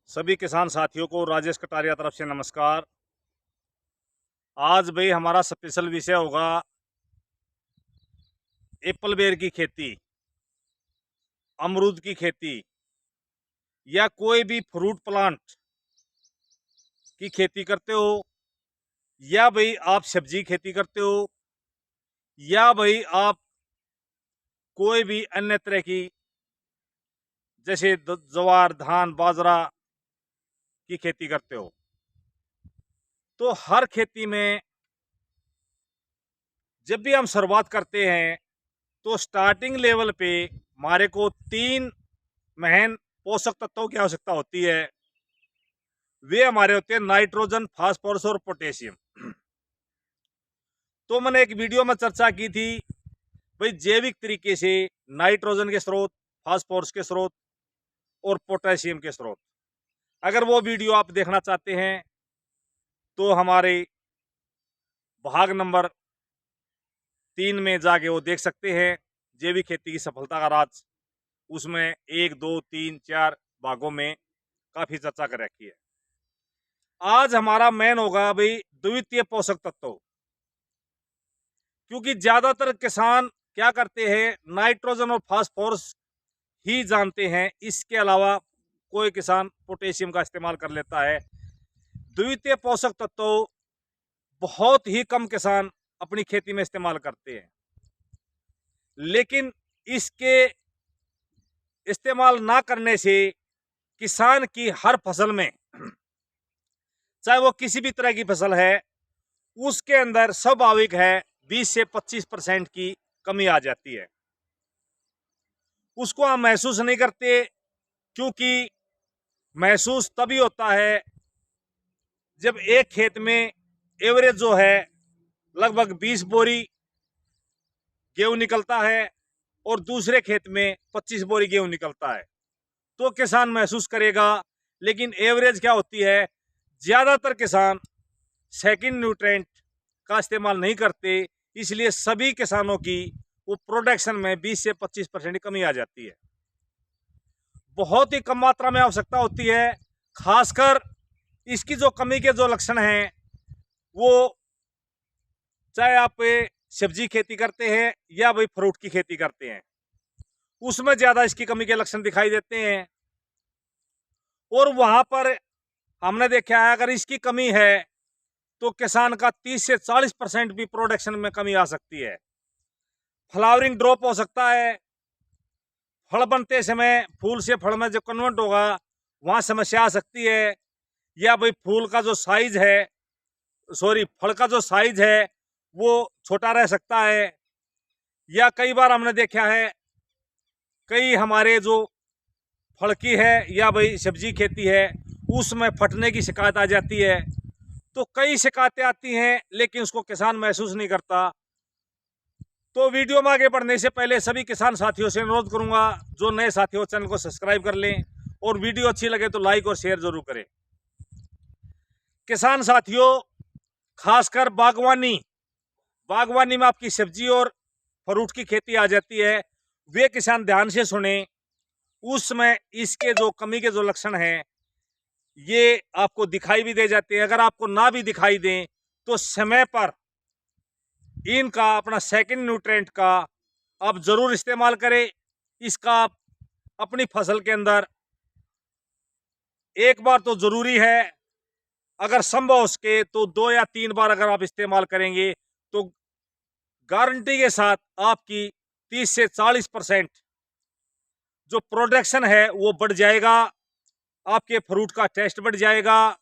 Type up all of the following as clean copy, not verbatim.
सभी किसान साथियों को राजेश कटारिया तरफ से नमस्कार। आज भाई हमारा स्पेशल विषय होगा एप्पल बेर की खेती, अमरूद की खेती या कोई भी फ्रूट प्लांट की खेती करते हो, या भाई आप सब्जी खेती करते हो, या भाई आप कोई भी अन्य तरह की जैसे ज्वार, धान, बाजरा की खेती करते हो। तो हर खेती में जब भी हम शुरुआत करते हैं तो स्टार्टिंग लेवल पे हमारे को 3 महन पोषक तत्वों की आवश्यकता होती है। वे हमारे होते हैं नाइट्रोजन, फास्फोरस और पोटेशियम। तो मैंने एक वीडियो में चर्चा की थी भाई जैविक तरीके से नाइट्रोजन के स्रोत, फास्फोरस के स्रोत और पोटेशियम के स्रोत। अगर वो वीडियो आप देखना चाहते हैं तो हमारे भाग नंबर 3 में जाके वो देख सकते हैं, जैविक खेती की सफलता का राज। उसमें 1, 2, 3, 4 भागों में काफी चर्चा कर रखी है। आज हमारा मेन होगा भाई द्वितीय पोषक तत्व, क्योंकि ज्यादातर किसान क्या करते हैं, नाइट्रोजन और फास्फोरस ही जानते हैं, इसके अलावा कोई किसान पोटेशियम का इस्तेमाल कर लेता है। द्वितीय पोषक तत्व बहुत ही कम किसान अपनी खेती में इस्तेमाल करते हैं, लेकिन इसके इस्तेमाल ना करने से किसान की हर फसल में, चाहे वो किसी भी तरह की फसल है, उसके अंदर स्वाभाविक है 20 से 25% की कमी आ जाती है। उसको हम महसूस नहीं करते, क्योंकि महसूस तभी होता है जब एक खेत में एवरेज जो है लगभग 20 बोरी गेहूं निकलता है और दूसरे खेत में 25 बोरी गेहूं निकलता है, तो किसान महसूस करेगा। लेकिन एवरेज क्या होती है, ज्यादातर किसान सेकंड न्यूट्रेंट का इस्तेमाल नहीं करते, इसलिए सभी किसानों की वो प्रोडक्शन में 20 से 25% की कमी आ जाती है। बहुत ही कम मात्रा में आवश्यकता होती है। खासकर इसकी जो कमी के जो लक्षण हैं, वो चाहे आप सब्जी खेती करते हैं या भाई फ्रूट की खेती करते हैं, उसमें ज्यादा इसकी कमी के लक्षण दिखाई देते हैं। और वहां पर हमने देखा है, अगर इसकी कमी है तो किसान का 30 से 40% भी प्रोडक्शन में कमी आ सकती है। फ्लावरिंग ड्रॉप हो सकता है, फल बनते समय फूल से फल में जो कन्वर्ट होगा वहां समस्या आ सकती है, या भाई फूल का जो साइज है, फल का जो साइज है वो छोटा रह सकता है। या कई बार हमने देखा है, कई हमारे जो फल की है या भाई सब्जी खेती है, उसमें फटने की शिकायत आ जाती है। तो कई शिकायतें आती हैं, लेकिन उसको किसान महसूस नहीं करता। तो वीडियो में आगे बढ़ने से पहले सभी किसान साथियों से अनुरोध करूंगा, जो नए साथी हो चैनल को सब्सक्राइब कर लें, और वीडियो अच्छी लगे तो लाइक और शेयर जरूर करें। किसान साथियों, खासकर बागवानी में आपकी सब्जी और फ्रूट की खेती आ जाती है, वे किसान ध्यान से सुने। उसमें इसके जो कमी के जो लक्षण हैं, ये आपको दिखाई भी दे जाते हैं। अगर आपको ना भी दिखाई दें तो समय पर इनका अपना सेकंड न्यूट्रेंट का आप जरूर इस्तेमाल करें। इसका आप अपनी फसल के अंदर एक बार तो जरूरी है, अगर संभव हो सके तो 2 या 3 बार अगर आप इस्तेमाल करेंगे तो गारंटी के साथ आपकी 30 से 40% जो प्रोडक्शन है वो बढ़ जाएगा। आपके फ्रूट का टेस्ट बढ़ जाएगा,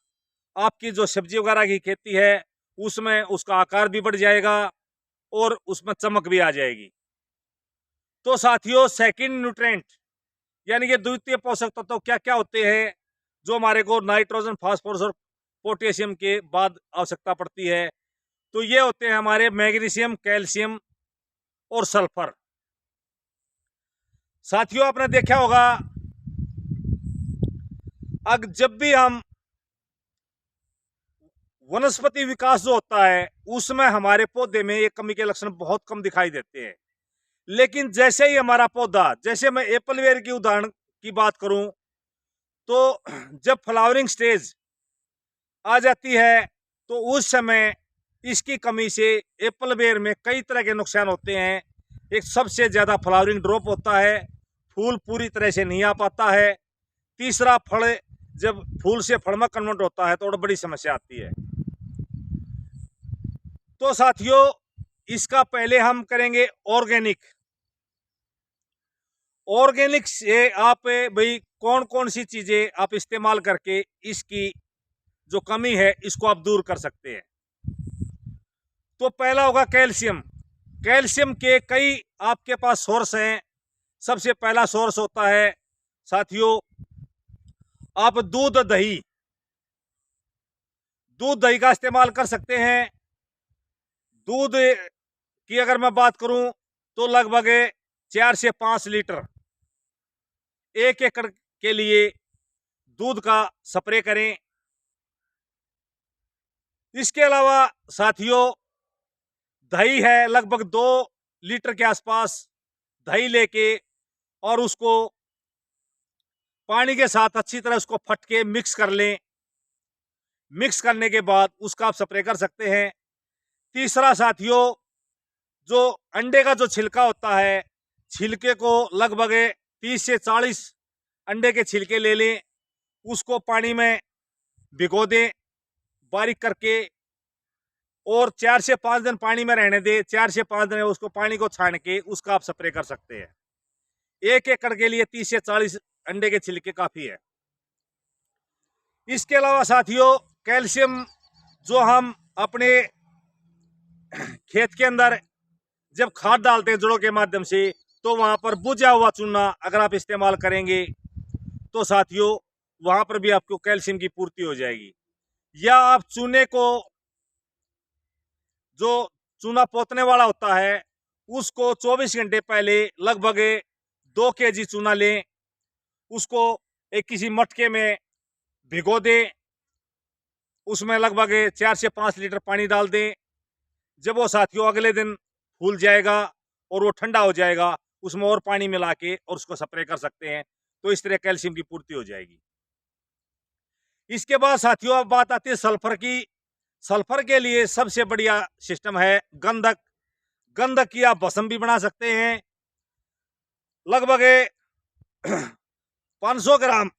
आपकी जो सब्जी वगैरह की खेती है उसमें उसका आकार भी बढ़ जाएगा और उसमें चमक भी आ जाएगी। तो साथियों, सेकंड न्यूट्रेंट यानी कि द्वितीय पोषक तत्व क्या क्या होते हैं जो हमारे को नाइट्रोजन, फास्फोरस और पोटेशियम के बाद आवश्यकता पड़ती है? तो ये होते हैं हमारे मैग्नीशियम, कैल्शियम और सल्फर। साथियों, आपने देखा होगा, जब भी हम वनस्पति विकास जो होता है उसमें हमारे पौधे में ये कमी के लक्षण बहुत कम दिखाई देते हैं। लेकिन जैसे ही हमारा पौधा, जैसे मैं एप्पल वेयर की उदाहरण की बात करूं, तो जब फ्लावरिंग स्टेज आ जाती है तो उस समय इसकी कमी से एप्पल बेर में कई तरह के नुकसान होते हैं। एक सबसे ज़्यादा फ्लावरिंग ड्रॉप होता है, फूल पूरी तरह से नहीं आ पाता है। तीसरा, फल जब फूल से फल में कन्वर्ट होता है तो बड़ी समस्या आती है। तो साथियों, इसका पहले हम करेंगे ऑर्गेनिक। ऑर्गेनिक से आप भाई कौन कौन सी चीजें आप इस्तेमाल करके इसकी जो कमी है इसको आप दूर कर सकते हैं। तो पहला होगा कैल्शियम। कैल्शियम के कई आपके पास सोर्स हैं। सबसे पहला सोर्स होता है साथियों, आप दूध दही का इस्तेमाल कर सकते हैं। दूध की अगर मैं बात करूं तो लगभग 4 से 5 लीटर 1 एकड़ के लिए दूध का स्प्रे करें। इसके अलावा साथियों, दही है, लगभग 2 लीटर के आसपास दही लेके और उसको पानी के साथ अच्छी तरह उसको फट के मिक्स कर लें। मिक्स करने के बाद उसका आप स्प्रे कर सकते हैं। तीसरा साथियों, जो अंडे का जो छिलका होता है, छिलके को लगभग 30 से 40 अंडे के छिलके ले लें, उसको पानी में भिगो दें बारीक करके और 4 से 5 दिन पानी में रहने दें। 4 से 5 दिन उसको पानी को छान के उसका आप स्प्रे कर सकते हैं। 1 एकड़ के लिए 30 से 40 अंडे के छिलके काफी है। इसके अलावा साथियों, कैल्शियम जो हम अपने खेत के अंदर जब खाद डालते हैं जड़ों के माध्यम से, तो वहां पर बुझा हुआ चूना अगर आप इस्तेमाल करेंगे तो साथियों वहां पर भी आपको कैल्शियम की पूर्ति हो जाएगी। या आप चूने को, जो चूना पोतने वाला होता है, उसको 24 घंटे पहले लगभग 2 kg चूना लें, उसको एक किसी मटके में भिगो दें, उसमें लगभग 4 से 5 लीटर पानी डाल दें। जब वो साथियों अगले दिन फूल जाएगा और वो ठंडा हो जाएगा, उसमें और पानी मिला के और उसको स्प्रे कर सकते हैं। तो इस तरह कैल्शियम की पूर्ति हो जाएगी। इसके बाद साथियों अब बात आती है सल्फर की। सल्फर के लिए सबसे बढ़िया सिस्टम है गंधक। गंधक की आप भस्म भी बना सकते हैं। लगभग 500 ग्राम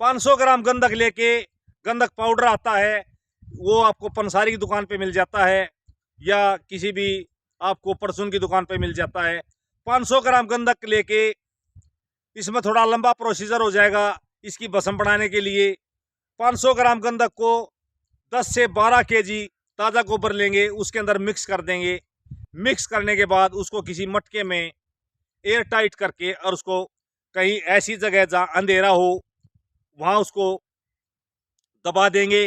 500 ग्राम गंधक लेके, गंधक पाउडर आता है, वो आपको पंसारी की दुकान पे मिल जाता है या किसी भी आपको परचून की दुकान पे मिल जाता है। 500 ग्राम गंधक लेके, इसमें थोड़ा लंबा प्रोसीजर हो जाएगा इसकी भस्म बनाने के लिए। 500 ग्राम गंधक को 10 से 12 kg ताज़ा गोबर लेंगे, उसके अंदर मिक्स कर देंगे। मिक्स करने के बाद उसको किसी मटके में एयर टाइट करके और उसको कहीं ऐसी जगह जहाँ अंधेरा हो वहाँ उसको दबा देंगे।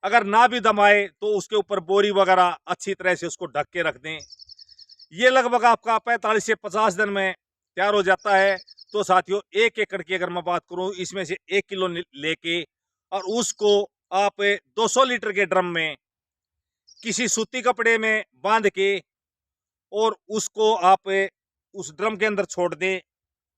अगर ना भी दबाए तो उसके ऊपर बोरी वगैरह अच्छी तरह से उसको ढक के रख दें। ये लगभग आपका 45 से 50 दिन में तैयार हो जाता है। तो साथियों 1 एकड़ की अगर मैं बात करूं, इसमें से 1 किलो लेके और उसको आप 200 लीटर के ड्रम में किसी सूती कपड़े में बांध के और उसको आप उस ड्रम के अंदर छोड़ दें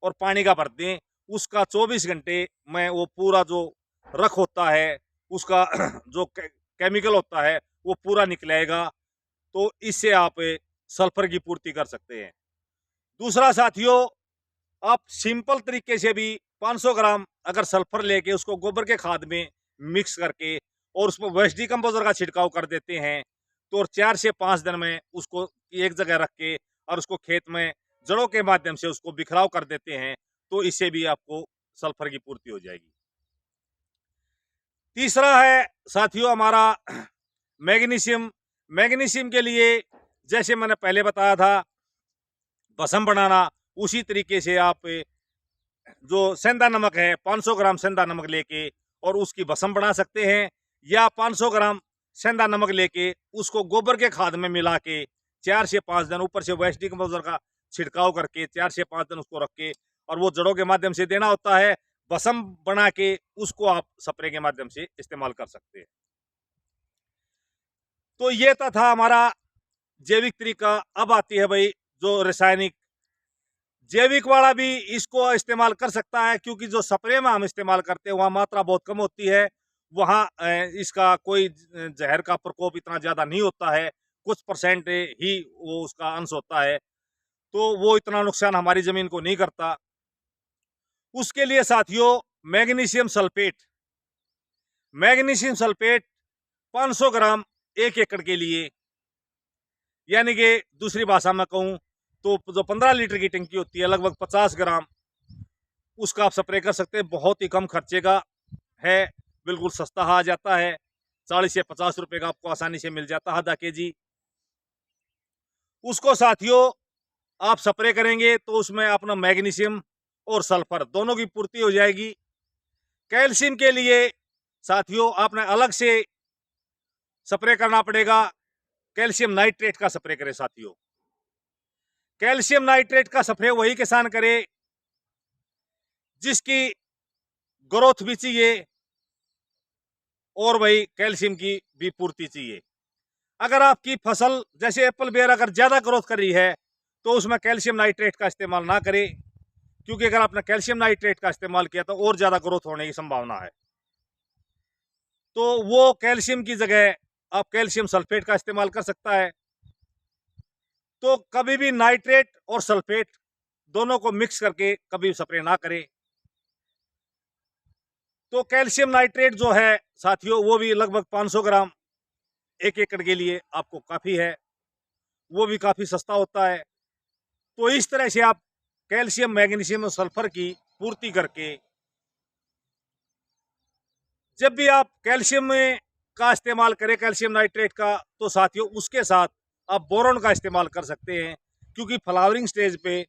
और पानी का भर दें। उसका 24 घंटे में वो पूरा जो रख होता है, उसका जो केमिकल होता है वो पूरा निकलेगा। तो इससे आप सल्फर की पूर्ति कर सकते हैं। दूसरा साथियों, आप सिंपल तरीके से भी 500 ग्राम अगर सल्फर लेके उसको गोबर के खाद में मिक्स करके और उसमें वेस्ट डिकम्पोजर का छिड़काव कर देते हैं, तो 4 से 5 दिन में उसको एक जगह रख के और उसको खेत में जड़ों के माध्यम से उसको बिखराव कर देते हैं, तो इससे भी आपको सल्फर की पूर्ति हो जाएगी। तीसरा है साथियों हमारा मैग्नीशियम। मैग्नीशियम के लिए जैसे मैंने पहले बताया था भस्म बनाना, उसी तरीके से आप जो सेंधा नमक है 500 ग्राम सेंधा नमक लेके और उसकी भस्म बना सकते हैं। या 500 ग्राम सेंधा नमक लेके उसको गोबर के खाद में मिला के 4 से 5 दिन ऊपर से वेस्ट डिकम्पोजर का छिड़काव करके 4 से 5 दिन उसको रख के और वो जड़ों के माध्यम से देना होता है। भस्म बना के उसको आप स्प्रे के माध्यम से इस्तेमाल कर सकते हैं। तो ये था हमारा जैविक तरीका। अब आती है भाई जो रासायनिक जैविक वाला भी इसको इस्तेमाल कर सकता है, क्योंकि जो स्प्रे में हम इस्तेमाल करते हैं वहाँ मात्रा बहुत कम होती है, वहाँ इसका कोई जहर का प्रकोप इतना ज़्यादा नहीं होता है, कुछ % ही वो उसका अंश होता है, तो वो इतना नुकसान हमारी ज़मीन को नहीं करता। उसके लिए साथियों मैग्नीशियम सल्फेट, मैग्नीशियम सल्फेट 500 ग्राम 1 एकड़ के लिए, यानी कि दूसरी भाषा में कहूँ तो जो 15 लीटर की टंकी होती है लगभग 50 ग्राम, उसका आप स्प्रे कर सकते हैं। बहुत ही कम खर्चे का है, बिल्कुल सस्ता आ जाता है, 40 से 50 रुपए का आपको आसानी से मिल जाता है आधा केजी। उसको साथियों आप स्प्रे करेंगे तो उसमें अपना मैग्नीशियम और सल्फर दोनों की पूर्ति हो जाएगी। कैल्शियम के लिए साथियों आपने अलग से स्प्रे करना पड़ेगा, कैल्शियम नाइट्रेट का स्प्रे करें साथियों। कैल्शियम नाइट्रेट का स्प्रे वही किसान करे जिसकी ग्रोथ भी चाहिए और वही कैल्शियम की भी पूर्ति चाहिए। अगर आपकी फसल जैसे एप्पल बेर अगर ज्यादा ग्रोथ कर रही है तो उसमें कैल्शियम नाइट्रेट का इस्तेमाल ना करें, क्योंकि अगर आपने कैल्शियम नाइट्रेट का इस्तेमाल किया तो और ज्यादा ग्रोथ होने की संभावना है। तो वो कैल्शियम की जगह आप कैल्शियम सल्फेट का इस्तेमाल कर सकता है। तो कभी भी नाइट्रेट और सल्फेट दोनों को मिक्स करके कभी स्प्रे ना करें। तो कैल्शियम नाइट्रेट जो है साथियों वो भी लगभग 500 ग्राम 1 एकड़ के लिए आपको काफ़ी है, वो भी काफ़ी सस्ता होता है। तो इस तरह से आप कैल्शियम, मैग्नीशियम और सल्फर की पूर्ति करके, जब भी आप कैल्शियम का इस्तेमाल करें, कैल्शियम नाइट्रेट का, तो साथियों उसके साथ आप बोरोन का इस्तेमाल कर सकते हैं, क्योंकि फ्लावरिंग स्टेज पे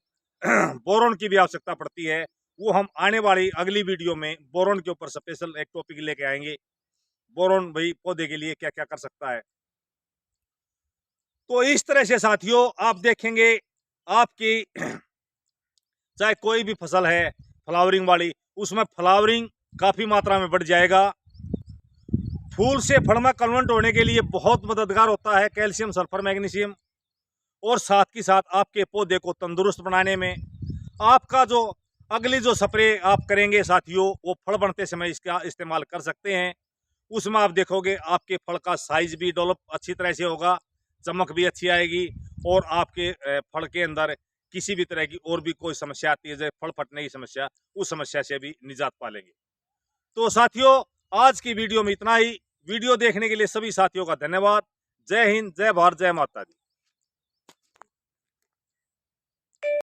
बोरोन की भी आवश्यकता पड़ती है। वो हम आने वाली अगली वीडियो में बोरोन के ऊपर स्पेशल एक टॉपिक लेके आएंगे, बोरोन भाई पौधे के लिए क्या क्या कर सकता है। तो इस तरह से साथियों आप देखेंगे आपकी चाहे कोई भी फसल है फ्लावरिंग वाली, उसमें फ्लावरिंग काफ़ी मात्रा में बढ़ जाएगा। फूल से फल में कन्वर्ट होने के लिए बहुत मददगार होता है कैल्शियम, सल्फर, मैग्नीशियम, और साथ ही साथ आपके पौधे को तंदुरुस्त बनाने में। आपका जो अगली जो स्प्रे आप करेंगे साथियों वो फल बनते समय इसका इस्तेमाल कर सकते हैं। उसमें आप देखोगे आपके फल का साइज भी डेवलप अच्छी तरह से होगा, चमक भी अच्छी आएगी, और आपके फल के अंदर किसी भी तरह की और भी कोई समस्या आती है जैसे फल फटने की समस्या, उस समस्या से भी निजात पा लेंगे। तो साथियों आज की वीडियो में इतना ही। वीडियो देखने के लिए सभी साथियों का धन्यवाद। जय हिंद, जय भारत, जय माता दी।